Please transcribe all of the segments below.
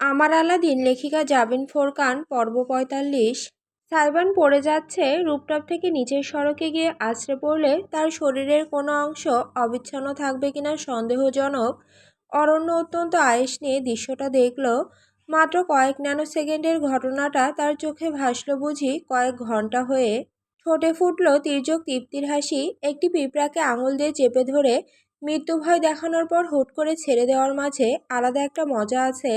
আমার আলাদিন লেখিকা জাবিন ফোরকান পর্ব ৪৫। সাইবান পড়ে যাচ্ছে রুপটপ থেকে নিচের সড়কে গিয়ে আছড়ে পড়লে তার শরীরের কোনো অংশ অবিচ্ছন্ন থাকবে কিনা সন্দেহজনক। অরণ্য অত্যন্ত আয়েশ নিয়ে দৃশ্যটা দেখল। মাত্র কয়েক ন্যানো সেকেন্ডের ঘটনাটা তার চোখে ভাসল বুঝি কয়েক ঘন্টা হয়ে। ঠোঁটে ফুটল তির্যক তৃপ্তির হাসি। একটি পিঁপড়াকে আঙুল দিয়ে চেপে ধরে মৃত্যু ভয় দেখানোর পর হুট করে ছেড়ে দেওয়ার মাঝে আলাদা একটা মজা আছে।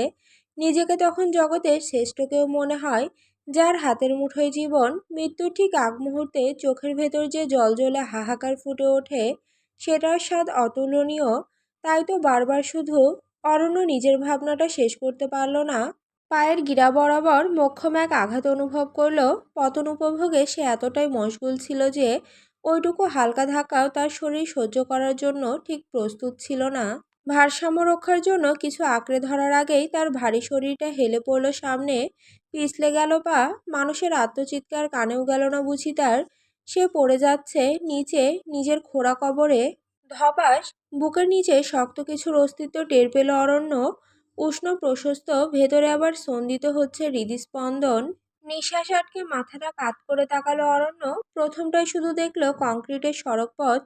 নিজেকে তখন জগতের শ্রেষ্ঠ কেউ মনে হয়, যার হাতের মুঠোয় জীবন। মৃত্যুর ঠিক আগ মুহূর্তে চোখের ভেতর যে জলজ্বলে হাহাকার ফুটে ওঠে, সেটার স্বাদ অতুলনীয়। তাই তো বারবার শুধু অরণ্য নিজের ভাবনাটা শেষ করতে পারল না। পায়ের গিরা বরাবর মোক্ষম এক আঘাত অনুভব করল। পতন উপভোগে সে এতটাই মশগুল ছিল যে ওইটুকু হালকা ধাক্কাও তার শরীর সহ্য করার জন্য ঠিক প্রস্তুত ছিল না। ভারসাম্য রক্ষার জন্য কিছু আঁকড়ে ধরার আগেই তার ভারী শরীরটা হেলে পড়ল সামনে। পিছলে গেল পা। মানুষের আত্মচিৎকার কানেও গেল না বুঝি তার। সে পড়ে যাচ্ছে নিচে নিজের খোঁড়া কবরে। ধপাস। বুকের নিচে শক্ত কিছুর অস্তিত্ব টের পেল অরণ্য। উষ্ণ প্রশস্ত, ভেতরে আবার স্পন্দিত হচ্ছে হৃদস্পন্দন। নিঃশ্বাস আটকে মাথাটা কাত করে তাকালো অরণ্য। প্রথমটাই শুধু দেখলো কংক্রিটের সড়কপথ,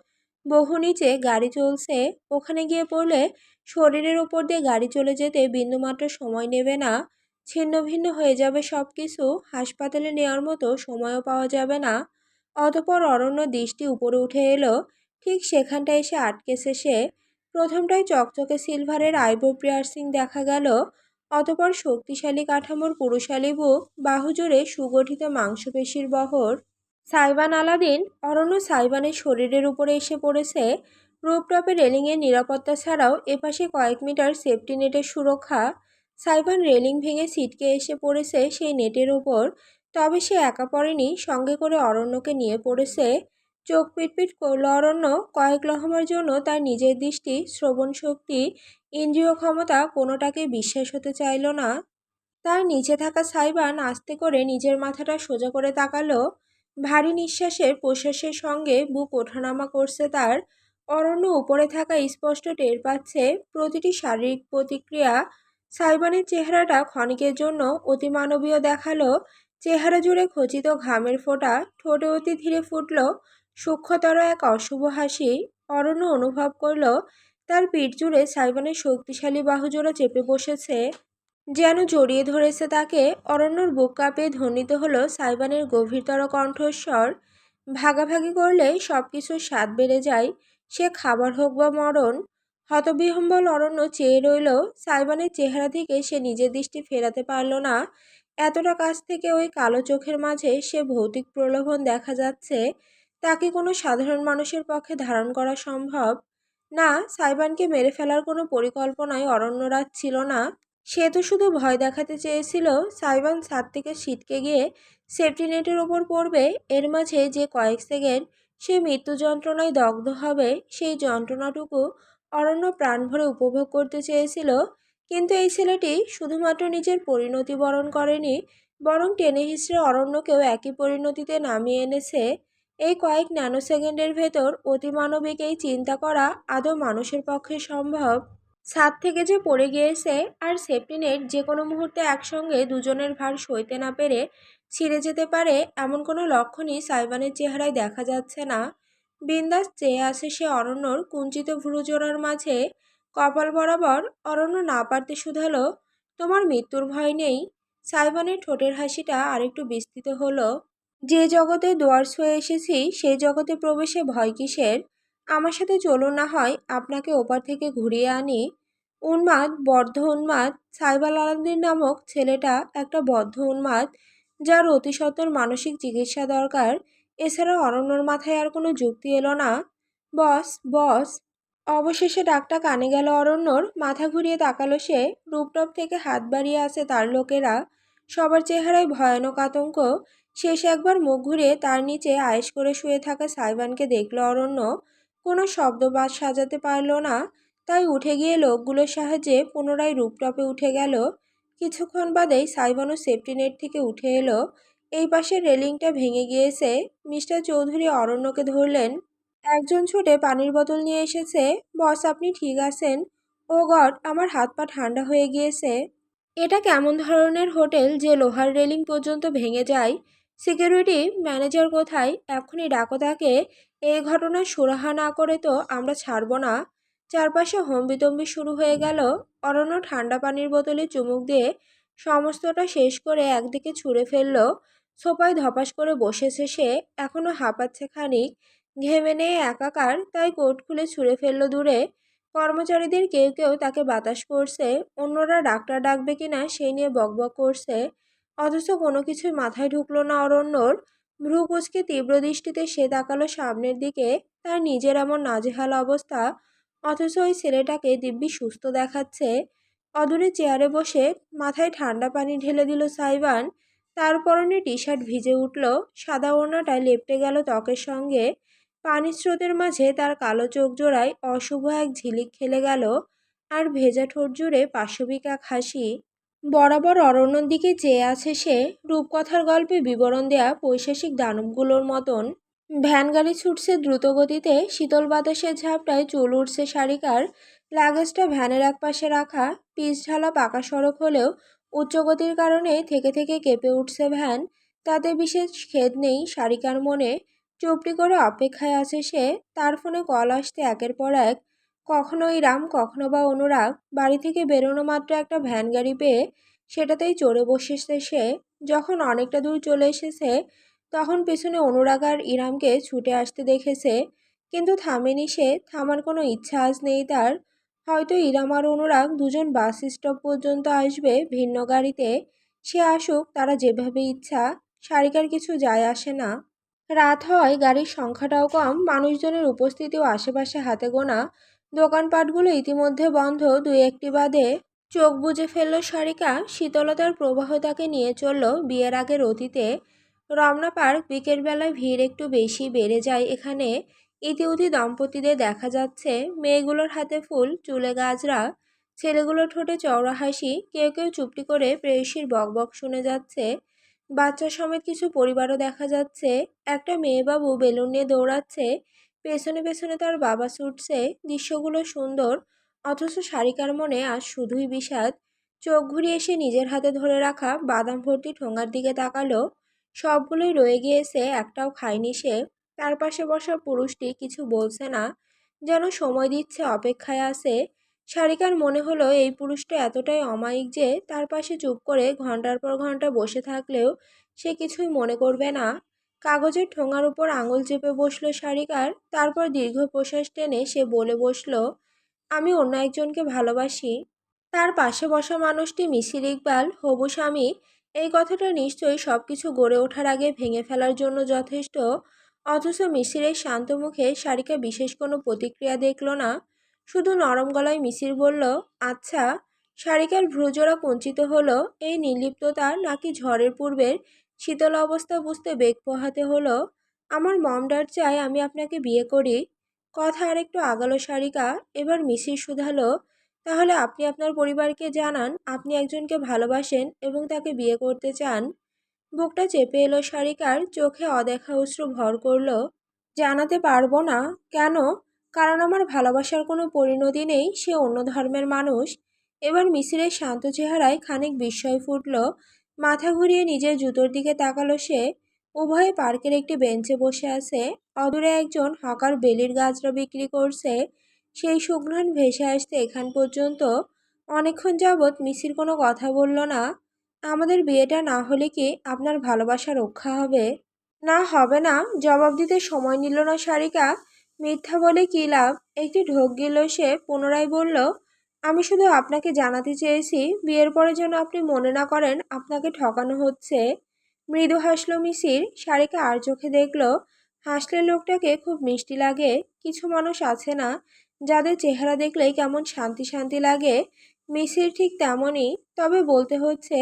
বহু নিচে গাড়ি চলছে। ওখানে গিয়ে পড়লে শরীরের ওপর দিয়ে গাড়ি চলে যেতে বিন্দুমাত্র সময় নেবে না। ছিন্ন ভিন্ন হয়ে যাবে সব কিছু। হাসপাতালে নেওয়ার মতো সময়ও পাওয়া যাবে না। অতপর অরণ্য দৃষ্টি উপরে উঠে এলো। ঠিক সেখানটায় এসে আটকেছে সে। প্রথমটায় চকচকে সিলভারের আইব্রো পিয়ার্সিং দেখা গেল। অতপর শক্তিশালী কাঠামোর পুরুষালী বুক, বাহু জুড়ে সুগঠিত মাংসপেশির বহর। সাইবান আলাদিন। অরণ্য সাইবানের শরীরের উপরে এসে পড়েছে। রুপটপের রেলিংয়ের নিরাপত্তা ছাড়াও এপাশে কয়েক মিটার সেফটি নেটের সুরক্ষা। সাইবান রেলিং ভেঙে ছিটকে এসে পড়েছে সেই নেটের ওপর। তবে সে একা পড়েনি, সঙ্গে করে অরণ্যকে নিয়ে পড়েছে। চোখ পিটপিট করল অরণ্য। কয়েক লহমার জন্য তার নিজের দৃষ্টি, শ্রবণ শক্তি, ইন্দ্রিয় ক্ষমতা কোনোটাকে বিশ্বাস হতে চাইল না। তার নিচে থাকা সাইবান আস্তে করে নিজের মাথাটা সোজা করে তাকালো। ভারী নিঃশ্বাসের প্রশ্বাসের সঙ্গে বুক ওঠানামা করছে তার। অরণ্য উপরে থাকা স্পষ্ট টের পাচ্ছে প্রতিটি শারীরিক প্রতিক্রিয়া। সাইবানের চেহারাটা ক্ষণিকের জন্য অতিমানবীয় দেখালো। চেহারা জুড়ে খচিত ঘামের ফোঁটা, ঠোঁটে অতি ধীরে ফুটল সূক্ষ্মতর এক অশুভ হাসি। অরণ্য অনুভব করল তার পিঠ জুড়ে সাইবানের শক্তিশালী বাহুজোড়া চেপে বসেছে, যেন জড়িয়ে ধরেছে তাকে। অরণ্যর বুক কাঁপিয়ে ধ্বনিত হলো সাইবানের গভীরতর কণ্ঠস্বর। ভাগাভাগি করলে সব কিছুর স্বাদ বেড়ে যায়, সে খাবার হোক বা মরণ। হতবিহ্বল অরণ্য চেয়ে রইল সাইবানের চেহারা থেকে। সে নিজের দৃষ্টি ফেরাতে পারল না। এতটা কাছ থেকে ওই কালো চোখের মাঝে সে ভৌতিক প্রলোভন দেখা যাচ্ছে, তাকে কোনো সাধারণ মানুষের পক্ষে ধারণ করা সম্ভব না। সাইবানকে মেরে ফেলার কোনো পরিকল্পনায় অরণ্যরাজ ছিল না। সে তো শুধু ভয় দেখাতে চেয়েছিল সাইবান ছাদ থেকে ছিটকে গিয়ে সেফটি নেটের ওপর পড়বে। এর মাঝে যে কয়েক সেকেন্ড সে মৃত্যু যন্ত্রণায় দগ্ধ হবে, সেই যন্ত্রণাটুকু অরণ্য প্রাণ ভরে উপভোগ করতে চেয়েছিল। কিন্তু এই ছেলেটি শুধুমাত্র নিজের পরিণতি বরণ করেনি, বরং টেনে হিঁচড়ে অরণ্যকেও একই পরিণতিতে নামিয়ে এনেছে। এই কয়েক ন্যানো সেকেন্ডের ভেতর অতিমানবিক এই চিন্তা করা আদৌ মানুষের পক্ষে সম্ভব? ছাদ থেকে যে পড়ে গিয়েছে, আর সেফটি নেট যে কোনো মুহূর্তে একসঙ্গে দুজনের ভার সইতে না পেরে ছিঁড়ে যেতে পারে, এমন কোনো লক্ষণই সাইবানের চেহারায় দেখা যাচ্ছে না। বিন্দাস চেয়ে আছে সে অরণ্যর কুঞ্চিত ভ্রুজোড়ার মাঝে। কপাল বরাবর। অরণ্য না পারতে শুধালো, তোমার মৃত্যুর ভয় নেই? সাইবানের ঠোঁটের হাসিটা আরেকটু বিস্তৃত হলো। যে জগতে দোয়ার্স হয়ে এসেছি, সেই জগতে প্রবেশে ভয় কিসের? আমার সাথে চলুন না হয় আপনাকে ওপার থেকে ঘুরিয়ে আনি। উন্মাদ, বদ্ধ উন্মাদ। সাইবাল আলাদিন নামক ছেলেটা একটা বদ্ধ উন্মাদ, যার অতি সত্বর মানসিক চিকিৎসা দরকার। এছাড়া অরণ্যর মাথায় আর কোনো যুক্তি এলো না। বস, বস। অবশেষে ডাকটা কানে গেল অরণ্যর। মাথা ঘুরিয়ে তাকালো সে। রুপটপ থেকে হাত বাড়িয়ে আছে তার লোকেরা। সবার চেহারায় ভয়ানক আতঙ্ক। শেষ একবার মুখ ঘুরিয়ে তার নিচে আয়েশ করে শুয়ে থাকা সাইবানকে দেখল অরণ্য। কোনো শব্দ বাদ সাজাতে পারল না, তাই উঠে গিয়ে লোকগুলোর সাহায্যে পুনরায় রুপটপে উঠে গেল। কিছুক্ষণ বাদেই সাইবানও সেফটি নেট থেকে উঠে এলো। এই পাশের রেলিংটা ভেঙে গিয়েছে। মিস্টার চৌধুরী অরণ্যকে ধরলেন। একজন ছুটে পানির বোতল নিয়ে এসেছে। বস, আপনি ঠিক আছেন? ও গড, আমার হাত পা ঠান্ডা হয়ে গিয়েছে। এটা কেমন ধরনের হোটেল যে লোহার রেলিং পর্যন্ত ভেঙে যায়? সিকিউরিটি ম্যানেজার কোথায়? এক্ষুনি ডাকো তাকে। এই ঘটনার সুরাহা না করে তো আমরা ছাড়বো না। চারপাশে হম্বিতম্বি শুরু হয়ে গেল। অরণ্য ঠান্ডা পানির বোতলে চুমুক দিয়ে সমস্তটা শেষ করে একদিকে ছুঁড়ে ফেললো। সোফায় ধপাস করে বসেছে সে, এখনো হাঁপাচ্ছে খানিক, ঘেমে নেয়ে একাকার, তাই কোট খুলে ছুঁড়ে ফেললো দূরে। কর্মচারীদের কেউ কেউ তাকে বাতাস করছে, অন্যরা ডাক্তার ডাকবে কিনা সেই নিয়ে বকবক করছে। অথচ কোনো কিছুই মাথায় ঢুকলো না অরণ্যর। ভ্রু কুঁচকে তীব্র দৃষ্টিতে সে তাকালো সামনের দিকে। তার নিজের এমন নাজেহাল অবস্থা, অথচ ওই ছেলেটাকে দিব্যি সুস্থ দেখাচ্ছে। অদূরে চেয়ারে বসে মাথায় ঠান্ডা পানি ঢেলে দিল সাইবান। তার পরনে টি শার্ট ভিজে উঠল, সাদা ওড়নাটা লেপ্টে গেল ত্বকের সঙ্গে। পানির স্রোতের মাঝে তার কালো চোখ জোড়ায় অশুভ এক ঝিলিক খেলে গেল, আর ভেজা ঠোঁট জুড়ে পাশবিক এক হাসি। বরাবর অরণ্যর দিকে চেয়ে আছে সে, রূপকথার গল্পে বিবরণ দেয়া পৈশাসিক দানবগুলোর মতন। ভ্যান গাড়ি ছুটছে দ্রুত গতিতে, শীতল বাতাসের ঝাপটায় চুল উঠছে শারিকার। লাগেজটা ভ্যানের একপাশে রাখা, পিচ ঢালা পাকা সড়ক হলেও উচ্চগতির কারণে থেকে থেকে কেঁপে উঠছে ভ্যান। তাতে বিশেষ খেদ নেই শারিকার মনে। চুপটি করে অপেক্ষায় আছে সে, তার ফোনে কল আসতে একের পর এক। কখনো ইরাম, কখনো বা অনুরাগ। বাড়ি থেকে বেরোনো মাত্র একটা ভ্যান গাড়ি পেয়ে সেটাতেই চড়ে বসেছে সে। যখন অনেকটা দূর চলে এসেছে, তখন পেছনে অনুরাগ আর ইরামকে ছুটে আসতে দেখেছে। কিন্তু থামেনি সে, থামার কোনো ইচ্ছা আজ নেই তার। হয়তো ইরাম আর অনুরাগ দুজন বাস স্টপ পর্যন্ত আসবে ভিন্ন গাড়িতে। সে আসুক, তারা যেভাবে ইচ্ছা, সারিকার কিছু যায় আসে না। রাত হয়, গাড়ির সংখ্যাটাও কম, মানুষজনের উপস্থিতিও আশেপাশে হাতে গোনা। দোকানপাটগুলো ইতিমধ্যে বন্ধ, দুই একটি বাদে। চোখ বুজে ফেলল সারিকা, শীতলতার প্রবাহ তাকে নিয়ে চলল বিয়ের আগের অতীতে। রমনা পার্ক, বিকেলবেলায় ভিড় একটু বেশি বেড়ে যায় এখানে। ইতিউতি দম্পতিদের দেখা যাচ্ছে, মেয়েগুলোর হাতে ফুল, চুলে গাজরা, ছেলেগুলোর ঠোঁটে চওড়া হাসি। কেউ কেউ চুপটি করে প্রেয়সীর বকবক শুনে যাচ্ছে। বাচ্চা সমেত কিছু পরিবারও দেখা যাচ্ছে। একটা মেয়েবাবু বেলুন নিয়ে দৌড়াচ্ছে, পেছনে পেছনে তার বাবা ছুটছে। দৃশ্যগুলো সুন্দর, অথচ সারিকার মনে আজ শুধুই বিষাদ। চোখ ঘুরিয়ে এসে নিজের হাতে ধরে রাখা বাদাম ভর্তি ঠোঙার দিকে তাকালো। সবগুলোই রয়ে গিয়েছে, একটাও খায়নি সে। তার পাশে বসা পুরুষটি কিছু বলছে না, যেন সময় দিচ্ছে, অপেক্ষায় আছে। সারিকার মনে হলো এই পুরুষটা এতটাই অমায়িক যে তার পাশে চুপ করে ঘন্টার পর ঘন্টা বসে থাকলেও সে কিছুই মনে করবে না। কাগজের ঠোঙার উপর আঙুল চেপে বসলো সারিকার, তারপর দীর্ঘ প্রশ্বাস টেনে সে বলে বসলো, আমি অন্য একজনকে ভালোবাসি। তার পাশে বসা মানুষটি মিসির ইকবাল, হবু স্বামী। এই কথাটা নিশ্চয়ই সবকিছু গড়ে ওঠার আগে ভেঙে ফেলার জন্য যথেষ্ট। অথচ মিসিরের শান্ত মুখে সারিকা বিশেষ কোনো প্রতিক্রিয়া দেখল না। শুধু নরম গলায় মিসির বলল, আচ্ছা। সারিকার ভ্রুজোড়া কুঞ্চিত হলো। এই নির্লিপ্ততা নাকি ঝড়ের পূর্বের শীতল অবস্থা বুঝতে বেগ পোহাতে হলো। আমার মম ড্যাড চায় আমি আপনাকে বিয়ে করি। কথা আরেকটু আগালো সারিকা। এবার মিসির শুধালো, তাহলে আপনি আপনার পরিবারকে জানান আপনি একজনকে ভালোবাসেন এবং তাকে বিয়ে করতে চান। বুকটা চেপে এলো সারিকার, চোখে অদেখা অশ্রু ভর করল। জানাতে পারবো না। কেন? কারণ আমার ভালোবাসার কোনো পরিণতি নেই, সে অন্য ধর্মের মানুষ। এবার মিসিরের শান্ত চেহারায় খানিক বিস্ময় ফুটল। মাথা ঘুরিয়ে নিজের জুতোর দিকে তাকালো সে। উভয়ে পার্কের একটি বেঞ্চে বসে আছে। অদূরে একজন হকার বেলির গাছরা বিক্রি করছে। সেই সুঘ্রাণ ভেসে আসতে এখান পর্যন্ত। অনেকক্ষণ যাবৎ মিসির কোনো কথা বলল না। আমাদের বিয়েটা না হলে কি আপনার ভালোবাসা রক্ষা হবে? না, হবে না। জবাব দিতে সময় নিল না সারিকা। মিথ্যা বলে কী লাভ? একটি ঢোক গিলল সে, পুনরায় বলল, আমি শুধু আপনাকে জানাতে চেয়েছি বিয়ের পরে যেন আপনি মনে না করেন আপনাকে ঠকানো হচ্ছে। মৃদু হাসল মিসির। সারিকা আর চোখে দেখল, হাসলে লোকটাকে খুব মিষ্টি লাগে। কিছু মানুষ আছে না, যাদের চেহারা দেখলেই কেমন শান্তি শান্তি লাগে। মিসির ঠিক তেমনই। তবে বলতে হচ্ছে,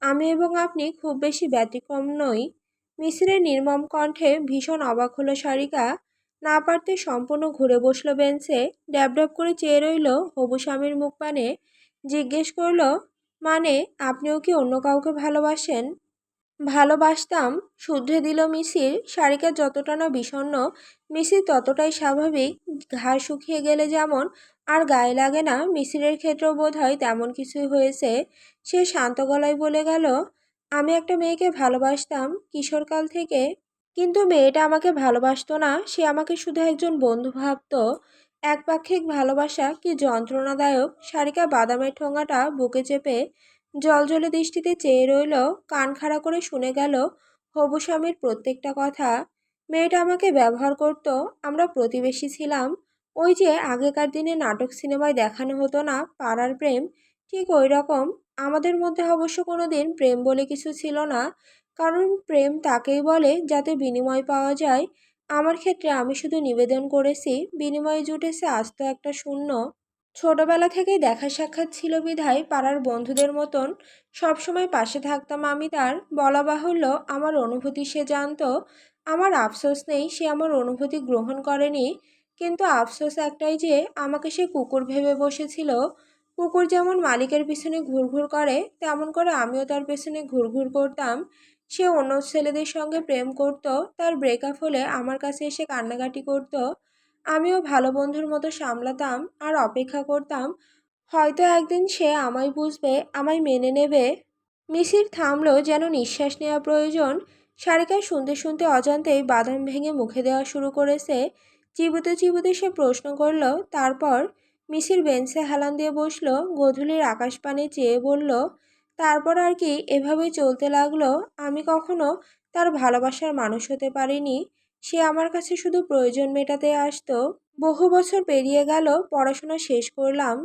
আমি এবং আপনি খুব বেশি ব্যতিক্রম নই। মিসিরের নির্মম কণ্ঠে ভীষণ অবাক হলো সারিকা। না পারতে সম্পূর্ণ ঘুরে বসলো বেঞ্চে। ড্যাব ড্যাব করে চেয়ে রইল হবু স্বামীর মুখপানে। জিজ্ঞেস করলো, মানে আপনিও কি অন্য কাউকে ভালোবাসেন? ভালোবাসতাম শুধরে দিল মিসির। সারিকা যতটা না বিষণ্ণ, মিসির ততটাই স্বাভাবিক। ঘা শুকিয়ে গেলে যেমন আর গায়ে লাগে না, মিসিরের ক্ষেত্রেও বোধ হয় তেমন কিছুই হয়েছে। সে শান্ত গলায় বলে গেল, আমি একটা মেয়েকে ভালোবাসতাম কিশোরকাল থেকে, কিন্তু মেয়েটা আমাকে ভালোবাসতো না। সে আমাকে শুধু একজন বন্ধু ভাবতো। একপাক্ষিক ভালোবাসা কি যন্ত্রণাদায়ক। সারিকা বাদামের ঠোঙাটা বুকে চেপে জলজলে দৃষ্টিতে চেয়ে রইল, কান খাড়া করে শুনে গেল হবু স্বামীর প্রত্যেকটা কথা। মেয়েটা আমাকে ব্যবহার করত, আমরা প্রতিবেশী ছিলাম। ওই যে আগেকার দিনে নাটক সিনেমায় দেখানো হতো না পাড়ার প্রেম, ঠিক ওই রকম। আমাদের মধ্যে অবশ্য কোনোদিন প্রেম বলে কিছু ছিল না, কারণ প্রেম তাকেই বলে যাতে বিনিময় পাওয়া যায়। আমার ক্ষেত্রে আমি শুধু নিবেদন করেছি, বিনিময়ে জুটেছে আস্ত একটা শূন্য। ছোটবেলা থেকেই দেখা সাক্ষাৎ ছিল বিধায় পাড়ার বন্ধুদের মতন সবসময় পাশে থাকতাম আমি তার। বলা বাহুল্য, আমার অনুভূতি সে জানতো। আমার আফসোস নেই সে আমার অনুভূতি গ্রহণ করেনি, কিন্তু আফসোস একটাই যে আমাকে সে কুকুর ভেবে বসেছিল। কুকুর যেমন মালিকের পিছনে ঘুরঘুর করে, তেমন করে আমিও তার পেছনে ঘুরঘুর করতাম। সে অন্য ছেলেদের সঙ্গে প্রেম করত, তার ব্রেকআপ হলে আমার কাছে এসে কান্নাকাটি করত। আমিও ভালো বন্ধুর মতো সামলাতাম আর অপেক্ষা করতাম, হয়তো একদিন সে আমায় বুঝবে, আমায় মেনে নেবে। মিসির থামলো, যেন নিঃশ্বাস নেওয়া প্রয়োজন। সারিকা শুনতে শুনতে অজান্তেই বাদাম ভেঙে মুখে দেওয়া শুরু করেছে। চিবুতে চিবুতে সে প্রশ্ন করল, তারপর? মিসির বেঞ্চে হেলান দিয়ে বসলো, গোধূলির আকাশপানে চেয়ে বলল, তারপর আর কি এভাবেই চলতে লাগলো। আমি কখনো তার ভালোবাসার মানুষ হতে পারিনি। সে আমার কাছে শুধু প্রয়োজন মেটাতে আসতো। বহু বছর পেরিয়ে গেল, পড়াশোনা শেষ করলাম,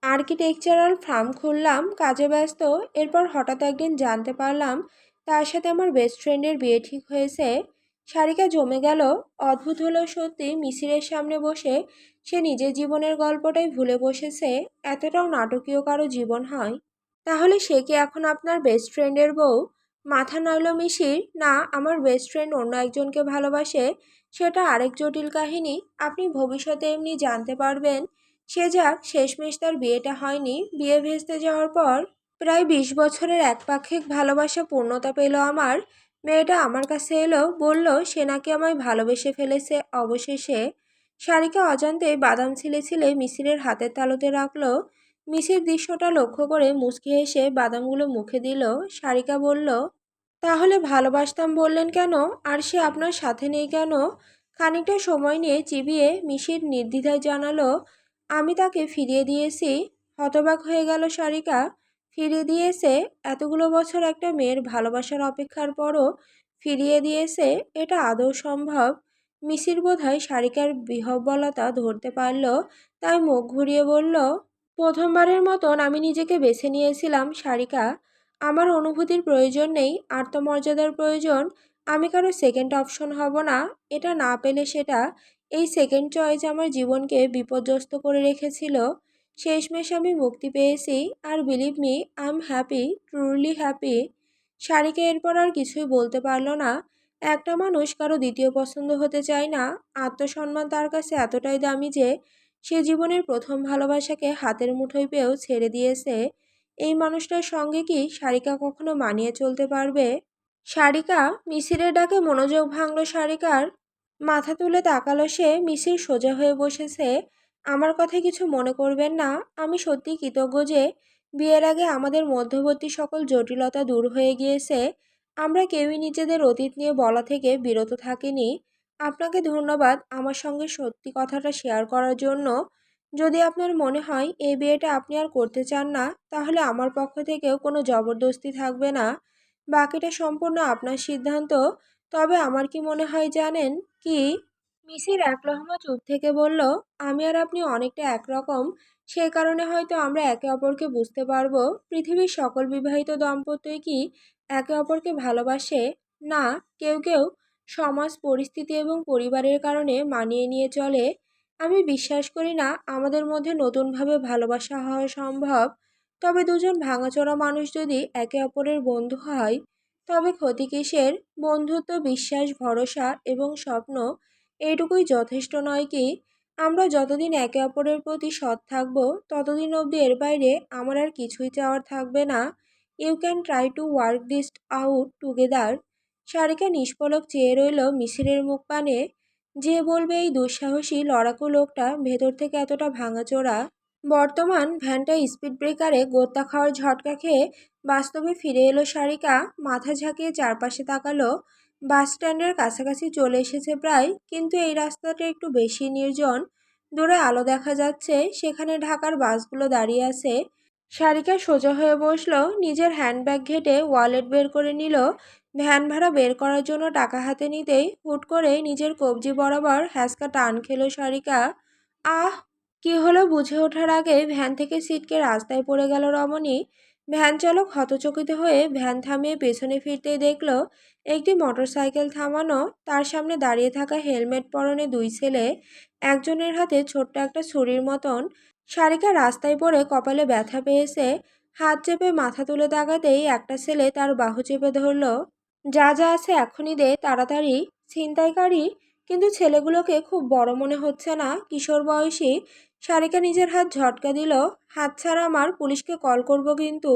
আর্কিটেকচারাল ফার্ম খুললাম, কাজে ব্যস্ত। এরপর হঠাৎ একদিন জানতে পারলাম তার সাথে আমার বেস্ট ফ্রেন্ডের বিয়ে ঠিক হয়েছে। সারিকা জমে গেল। অদ্ভুত হলেও সত্যি, মিছিরের সামনে বসে সে নিজের জীবনের গল্পটাই ভুলে বসেছে। এতটাও নাটকীয় কারো জীবন হয়? তাহলে সে কি এখন আপনার বেস্ট ফ্রেন্ডের বউ? মাথা নাড়ল মিশির। না, আমার বেস্ট ফ্রেন্ড অন্য একজনকে ভালোবাসে, সেটা আরেক জটিল কাহিনী। আপনি ভবিষ্যতে এমনি জানতে পারবেন। সে যাক, শেষমেশ তার বিয়েটা হয়নি। বিয়ে ভেস্তে যাওয়ার পর প্রায় 20 বছরের একপাক্ষিক ভালোবাসা পূর্ণতা পেল আমার। মেয়েটা আমার কাছে এলো, বলল সে নাকি আমায় ভালোবেসে ফেলেছে অবশেষে। সারিকা অজান্তে বাদাম ছিলে ছিলে মিছিরের হাতের তালুতে রাখলো। মিছির দৃশ্যটা লক্ষ্য করে মুচকি হেসে বাদামগুলো মুখে দিল। সারিকা বলল, তাহলে ভালোবাসতাম বললেন কেন? আর সে আপনার সাথে নেই কেন? খানিকটা সময় নিয়ে চিবিয়ে মিশির নির্দ্বিধায় জানালো, আমি তাকে ফিরিয়ে দিয়েছি। হতবাক হয়ে গেল সারিকা। ফিরিয়ে দিয়েছে? এতগুলো বছর একটা মেয়ের ভালোবাসার অপেক্ষার পরও ফিরিয়ে দিয়েছে? এটা আদৌ সম্ভব? মিশির বোধহয় সারিকার বিহ্বলতা ধরতে পারল, তাই মুখ ঘুরিয়ে বলল, প্রথমবারের মতন আমি নিজেকে বেছে নিয়েছিলাম সারিকা। আমার অনুভূতির প্রয়োজন নেই, আত্মমর্যাদার প্রয়োজন। আমি কারো সেকেন্ড অপশন হব না। এটা না পেলে সেটা। এই সেকেন্ড চয়েস আমার জীবনকে বিপর্যস্ত করে রেখেছিল। শেষমেশ আমি মুক্তি পেয়েছি, আর believe me, I am happy, truly happy. Sarika এরপর আর কিছুই বলতে পারল না। একটা মানুষ কারো দ্বিতীয় পছন্দ হতে চায় না। আত্মসম্মান তার কাছে এতটাই দামি যে সে জীবনের প্রথম ভালোবাসাকে হাতের মুঠোয় পেয়েও ছেড়ে দিয়েছে। এই মানুষটার সঙ্গে কি সারিকা কখনো মানিয়ে চলতে পারবে? সারিকা! মিছিরের ডাকে মনোযোগ ভাঙল সারিকার। মাথা তুলে তাকালো সে। মিছির সোজা হয়ে বসেছে। আমার কথা কিছু মনে করবেন না। আমি সত্যি কৃতজ্ঞ যে বিয়ের আগে আমাদের মধ্যবর্তী সকল জটিলতা দূর হয়ে গিয়েছে। আমরা কেউই নিজেদের অতীত নিয়ে বলা থেকে বিরত থাকিনি। আপনাকে ধন্যবাদ আমার সঙ্গে সত্যি কথাটা শেয়ার করার জন্য। যদি আপনার মনে হয় এই বিয়েটা আপনি আর করতে চান না, তাহলে আমার পক্ষ থেকেও কোনো জবরদস্তি থাকবে না। বাকিটা সম্পূর্ণ আপনার সিদ্ধান্ত। তবে আমার কি মনে হয় জানেন? কি? মিসির এক লহমা চুপ থেকে বলল, আমি আর আপনি অনেকটা একরকম। সে কারণে হয়তো আমরা একে অপরকে বুঝতে পারবো। পৃথিবীর সকল বিবাহিত দম্পতিই কি একে অপরকে ভালোবাসে? না। কেউ কেউ সমাজ, পরিস্থিতি এবং পরিবারের কারণে মানিয়ে নিয়ে চলে। আমি বিশ্বাস করি না আমাদের মধ্যে নতুনভাবে ভালোবাসা হওয়া সম্ভব। তবে দুজন ভাঙাচোরা মানুষ যদি একে অপরের বন্ধু হয়, তবে ক্ষতি কিসের? বন্ধুত্ব, বিশ্বাস, ভরসা এবং স্বপ্ন, এইটুকুই যথেষ্ট নয় কি? আমরা যতদিন একে অপরের প্রতি সৎ থাকবো, ততদিন অবধি এর বাইরে আমার আর কিছুই চাওয়ার থাকবে না। You can try to work this out together. Sarika নিষ্পলক চেয়ে রইল মিছিরের মুখ পানে। যে বলবে এই দুঃসাহসী লড়াকু লোকটা ভেতর থেকে এতটা ভাঙাচোরা। বর্তমান ভ্যানটা স্পিড ব্রেকারে গোত্তা খাওয়ার ঝটকা খেয়ে বাস্তবে ফিরে এলো সারিকা। মাথা ঝাঁকিয়ে চারপাশে তাকালো। বাস স্ট্যান্ডের কাছাকাছি চলে এসেছে প্রায়, কিন্তু এই রাস্তাটা একটু বেশি নির্জন। দূরে আলো দেখা যাচ্ছে, সেখানে ঢাকার বাসগুলো দাঁড়িয়ে আছে। সারিকা সোজা হয়ে বসলো, নিজের হ্যান্ডব্যাগ ঘেটে ওয়ালেট বের করে নিল। ভ্যান ভাড়া বের করার জন্য টাকা হাতে নিতেই হুট করে নিজের কবজি বরাবর হ্যাঁচকা টান খেলো সারিকা। আহ! কি হলো বুঝে ওঠার আগে ভ্যান থেকে ছিটকে রাস্তায় পড়ে গেল রমণী। ভ্যান চালক হতচকিত হয়ে ভ্যান থামিয়ে পেছনে ফিরতেই দেখল একটি মোটরসাইকেল থামানো। তার সামনে দাঁড়িয়ে থাকা হেলমেট পরনে দুই ছেলে, একজনের হাতে ছোট্ট একটা ছুরির মতন। সারিকা রাস্তায় পড়ে কপালে ব্যথা পেয়েছে। হাত চেপে মাথা তুলে তাকাতেই একটা ছেলে তার বাহু চেপে ধরল। যা যা আছে এখনই দে তাড়াতাড়ি। ছিনতাইকারী? কিন্তু ছেলেগুলোকে খুব বড় মনে হচ্ছে না, কিশোর বয়সী। সারিকা নিজের হাত ঝটকা দিল। হাত ছাড়া আমার, পুলিশকে কল করব কিন্তু।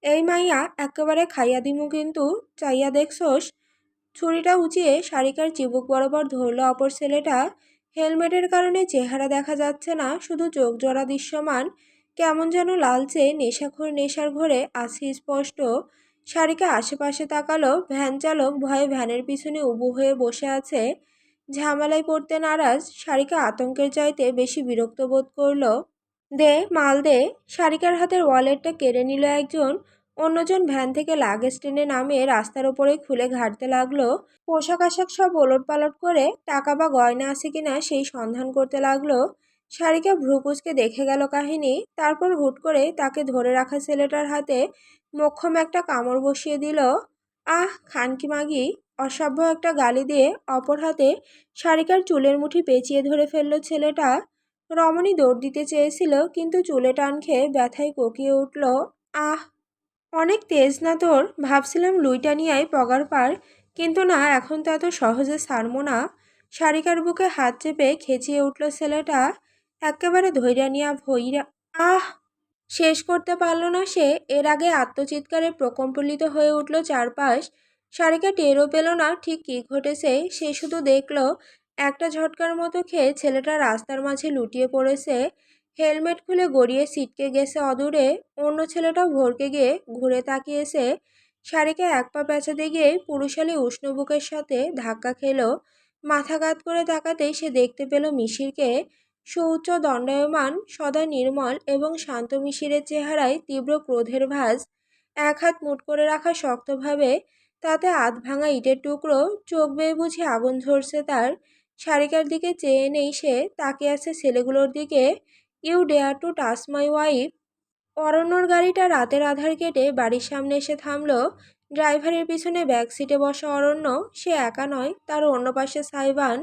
এই মাইয়া একেবারে খাইয়া দিমু কিন্তু, চাইয়া দেখছোস? ছুরিটা উঁচিয়ে সারিকার চিবুক বরাবর ধরল অপর ছেলেটা। হেলমেটের কারণে চেহারা দেখা যাচ্ছে না, শুধু চোখ জোড়া দৃশ্যমান। কেমন যেন লালচে নেশাখোর, নেশার ঘোরে আছে স্পষ্ট। সারিকা আশেপাশে তাকালো। ভ্যান চালক ভয়ে ভ্যানের পিছনে উবু হয়ে বসে আছে, ঝামেলায় পড়তে নারাজ। সারিকা আতঙ্কের চাইতে বেশি বিরক্ত বোধ করল। দে মাল দে। সারিকার হাতের ওয়ালেটটা কেড়ে নিল একজন। অন্যজন ভ্যান থেকে লাগেজ টেনে নামিয়ে রাস্তার ওপরে খুলে ঘাঁটতে লাগলো। পোশাক আশাক সব ওলটপালট করে টাকা বা গয়না আছে কিনা সেই সন্ধান করতে লাগলো। সারিকা ভ্রুকুচকে দেখে গেল কাহিনী। তারপর হুট করে তাকে ধরে রাখা ছেলেটার হাতে মোক্ষম একটা কামড় বসিয়ে দিল। আহ খানকি মাগি! অসভ্য একটা গালি দিয়ে অপর হাতে সারিকার চুলের মুঠি পেঁচিয়ে ধরে ফেলল ছেলেটা। রমণী দৌড় দিতে চেয়েছিল, কিন্তু চুলে টান খেয়ে ব্যথায় কোকিয়ে উঠল। আহ! অনেক তেজ না তোর? ভাবছিলাম লুইটা নিয়াই পগার পার, কিন্তু না, এখন তো এত সহজে ছাড়বো না। সারিকার বুকে হাত চেপে খেঁচিয়ে উঠল ছেলেটা, একেবারে ধৈর্যা নিয়া ভইরা। আহ! শেষ করতে পারল না সে। এর আগে আত্মচিৎকারে প্রকম্পিত হয়ে উঠল চারপাশ। সারিকা টেরও পেল না ঠিক কী ঘটেছে। সে শুধু দেখল একটা ঝটকার মতো খেয়ে ছেলেটা রাস্তার মাঝে লুটিয়ে পড়েছে। হেলমেট খুলে গড়িয়ে ছিটকে গেছে অদূরে। অন্য ছেলেটাও ভরকে গিয়ে ঘুরে তাকিয়েছে। সারিকা এক পা পেঁচাতে গিয়ে পুরুষালী উষ্ণ বুকের সাথে ধাক্কা খেল। মাথা কাত করে তাকাতেই সে দেখতে পেল মিশিরকে। সুউচ্চ দণ্ডায়মান, সদা নির্মল এবং শান্ত মিশিরের চেহারায় তীব্র ক্রোধের ভাঁজ। এক হাত মুঠ করে রাখা শক্তভাবে, তাতে আধ ভাঙা ইটের টুকরো। চোখ বেয়ে বুঝি আগুন ঝরছে তার। সারিকার দিকে চেয়ে নেই সে, তাকিয়ে আছে ছেলেগুলোর দিকে। You dare to touch my wife! অরণ্যর গাড়িটা রাতের আধার কেটে বাড়ির সামনে এসে থামলো। ড্রাইভারের পিছনে ব্যাক সিটে বসা অরণ্য। সে একা নয়, তার অন্য পাশে সাইবান।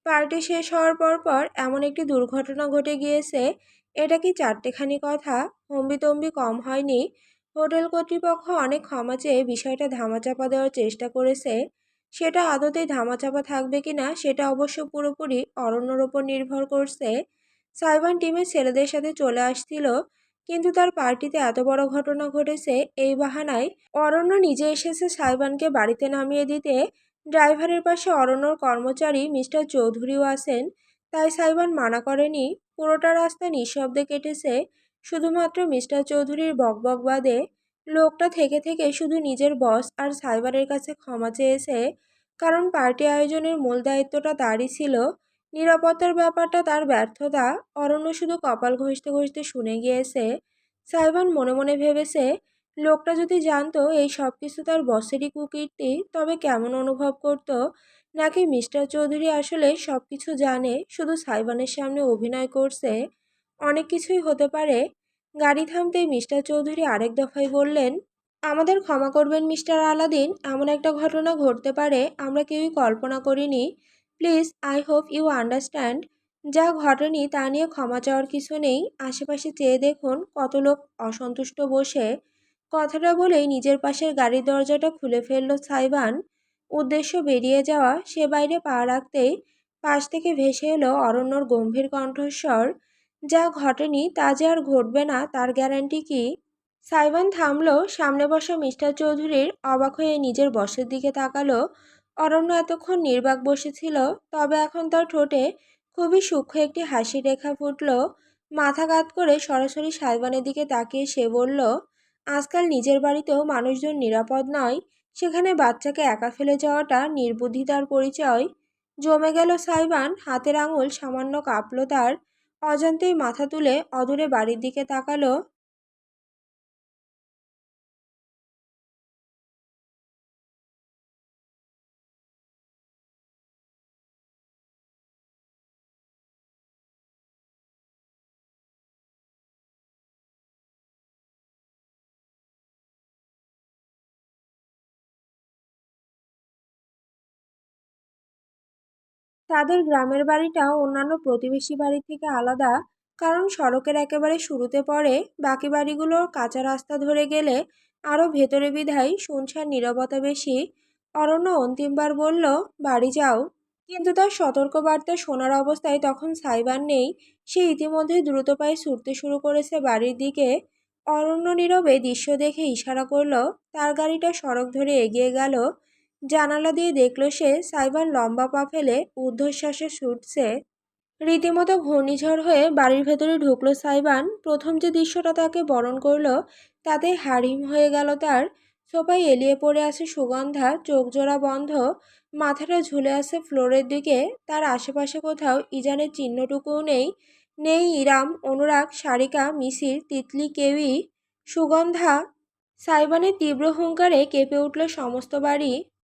পার্টি শেষ হওয়ার পর এমন একটি দুর্ঘটনা ঘটে গিয়েছে, এটা কি চারটেখানি কথা? হম্বিতম্বি কম হয়নি। হোটেল কর্তৃপক্ষ অনেক ক্ষমা চেয়ে বিষয়টা ধামাচাপা দেওয়ার চেষ্টা করেছে। সেটা আদতেই ধামাচাপা থাকবে কিনা সেটা অবশ্য পুরোপুরি অরণ্যর ওপর নির্ভর করছে। সাইবান টিমের ছেলেদের সাথে চলে আসছিল, কিন্তু তার পার্টিতে এত বড় ঘটনা ঘটেছে এই বাহানায় অরণ্য নিজে এসেছে সাইবানকে বাড়িতে নামিয়ে দিতে। ড্রাইভারের পাশে অরণ্যর কর্মচারী মিস্টার চৌধুরীও আছেন, তাই সাইবান মানা করেনি। পুরোটা রাস্তা নিঃশব্দে কেটেছে, শুধুমাত্র মিস্টার চৌধুরীর বকবক বাদে। লোকটা থেকে থেকে শুধু নিজের বস আর সাইবারের কাছে ক্ষমা চেয়েছে, কারণ পার্টি আয়োজনের মূল দায়িত্বটা তারই ছিল। নিরাপত্তার ব্যাপারটা তার ব্যর্থতা। অরণ্য শুধু কপাল ঘষতে ঘষতে শুনে গিয়েছে। সাইবান মনে মনে ভেবেছে, লোকটা যদি জানতো এই সব কিছু তার বসেরই কুকীর্তি, তবে কেমন অনুভব করত। নাকি মিস্টার চৌধুরী আসলে সব কিছু জানে, শুধু সাইবানের সামনে অভিনয় করছে। অনেক কিছুই হতে পারে। গাড়ি থামতেই মিস্টার চৌধুরী আরেক দফায় বললেন, আমাদের ক্ষমা করবেন মিস্টার আলাদিন, এমন একটা ঘটনা ঘটতে পারে আমরা কেউই কল্পনা করিনি। Please, I hope you understand. যা ঘটেনি তা নিয়ে ক্ষমা চাওয়ার কিছু নেই। আশেপাশে চেয়ে দেখুন কত লোক অসন্তুষ্ট বসে। কথাটা বলেই নিজের পাশের গাড়ির দরজাটা খুলে ফেলল সাইবান। উদ্দেশ্য বেরিয়ে যাওয়া। সে বাইরে পা রাখতেই পাশ থেকে ভেসে এলো অরণ্যর গম্ভীর কণ্ঠস্বর। যা ঘটেনি তা যে আর ঘটবে না তার গ্যারান্টি কি? সাইবান থামলো, সামনে বসা মিস্টার চৌধুরীর অবাক হয়ে নিজের বসের দিকে তাকালো। অরণ্য এতক্ষণ নির্বাক বসেছিল, তবে এখন তার ঠোঁটে খুবই সূক্ষ্ম একটি হাসি রেখা ফুটল। মাথা কাত করে সরাসরি সাইবানের দিকে তাকিয়ে সে বলল, আজকাল নিজের বাড়িতেও মানুষজন নিরাপদ নয়, সেখানে বাচ্চাকে একা ফেলে যাওয়াটা নির্বুদ্ধিতার পরিচয়। জমে গেল সাইবান, হাতের আঙুল সামান্য কাঁপল তার। অজান্তেই মাথা তুলে অদূরে বাড়ির দিকে তাকালো। তাদের গ্রামের বাড়িটা অন্যান্য প্রতিবেশী বাড়ি থেকে আলাদা, কারণ সড়কের একেবারে শুরুতে পড়ে। বাকি বাড়িগুলো কাঁচা রাস্তা ধরে গেলে আরও ভেতরে বিধায় শুনশান নীরবতা বেশি। অরণ্য অন্তিমবার বলল, বাড়ি যাও। কিন্তু তার সতর্কবার্তা শোনার অবস্থায় তখন সাইবার নেই। সে ইতিমধ্যে দ্রুত পায়ে ছুটতে শুরু করেছে বাড়ির দিকে। অরণ্য নীরবে দৃশ্য দেখে ইশারা করলো, তার গাড়িটা সড়ক ধরে এগিয়ে গেল। জানালা দিয়ে দেখল সে সাইবার লম্বা পা ফেলে ঊর্ধ্বশ্বাসে ছুটছে। রীতিমতো ঘূর্ণিঝড় হয়ে বাড়ির ভেতরে ঢুকলো সাইবান। প্রথম যে দৃশ্যটা তাকে বরণ করলো, তাতে হাড়হিম হয়ে গেল তার। সোফায় এলিয়ে পড়ে আছে সুগন্ধা, চোখ জোড়া বন্ধ, মাথাটা ঝুলে আছে ফ্লোরের দিকে। তার আশেপাশে কোথাও ইজানের চিহ্নটুকুও নেই। নেই ইরাম, অনুরাগ, সারিকা, মিসির, তিতলি, কেউই। সুগন্ধা। সাইবানের তীব্র হুঙ্কারে কেঁপে উঠল সমস্ত বাড়ি।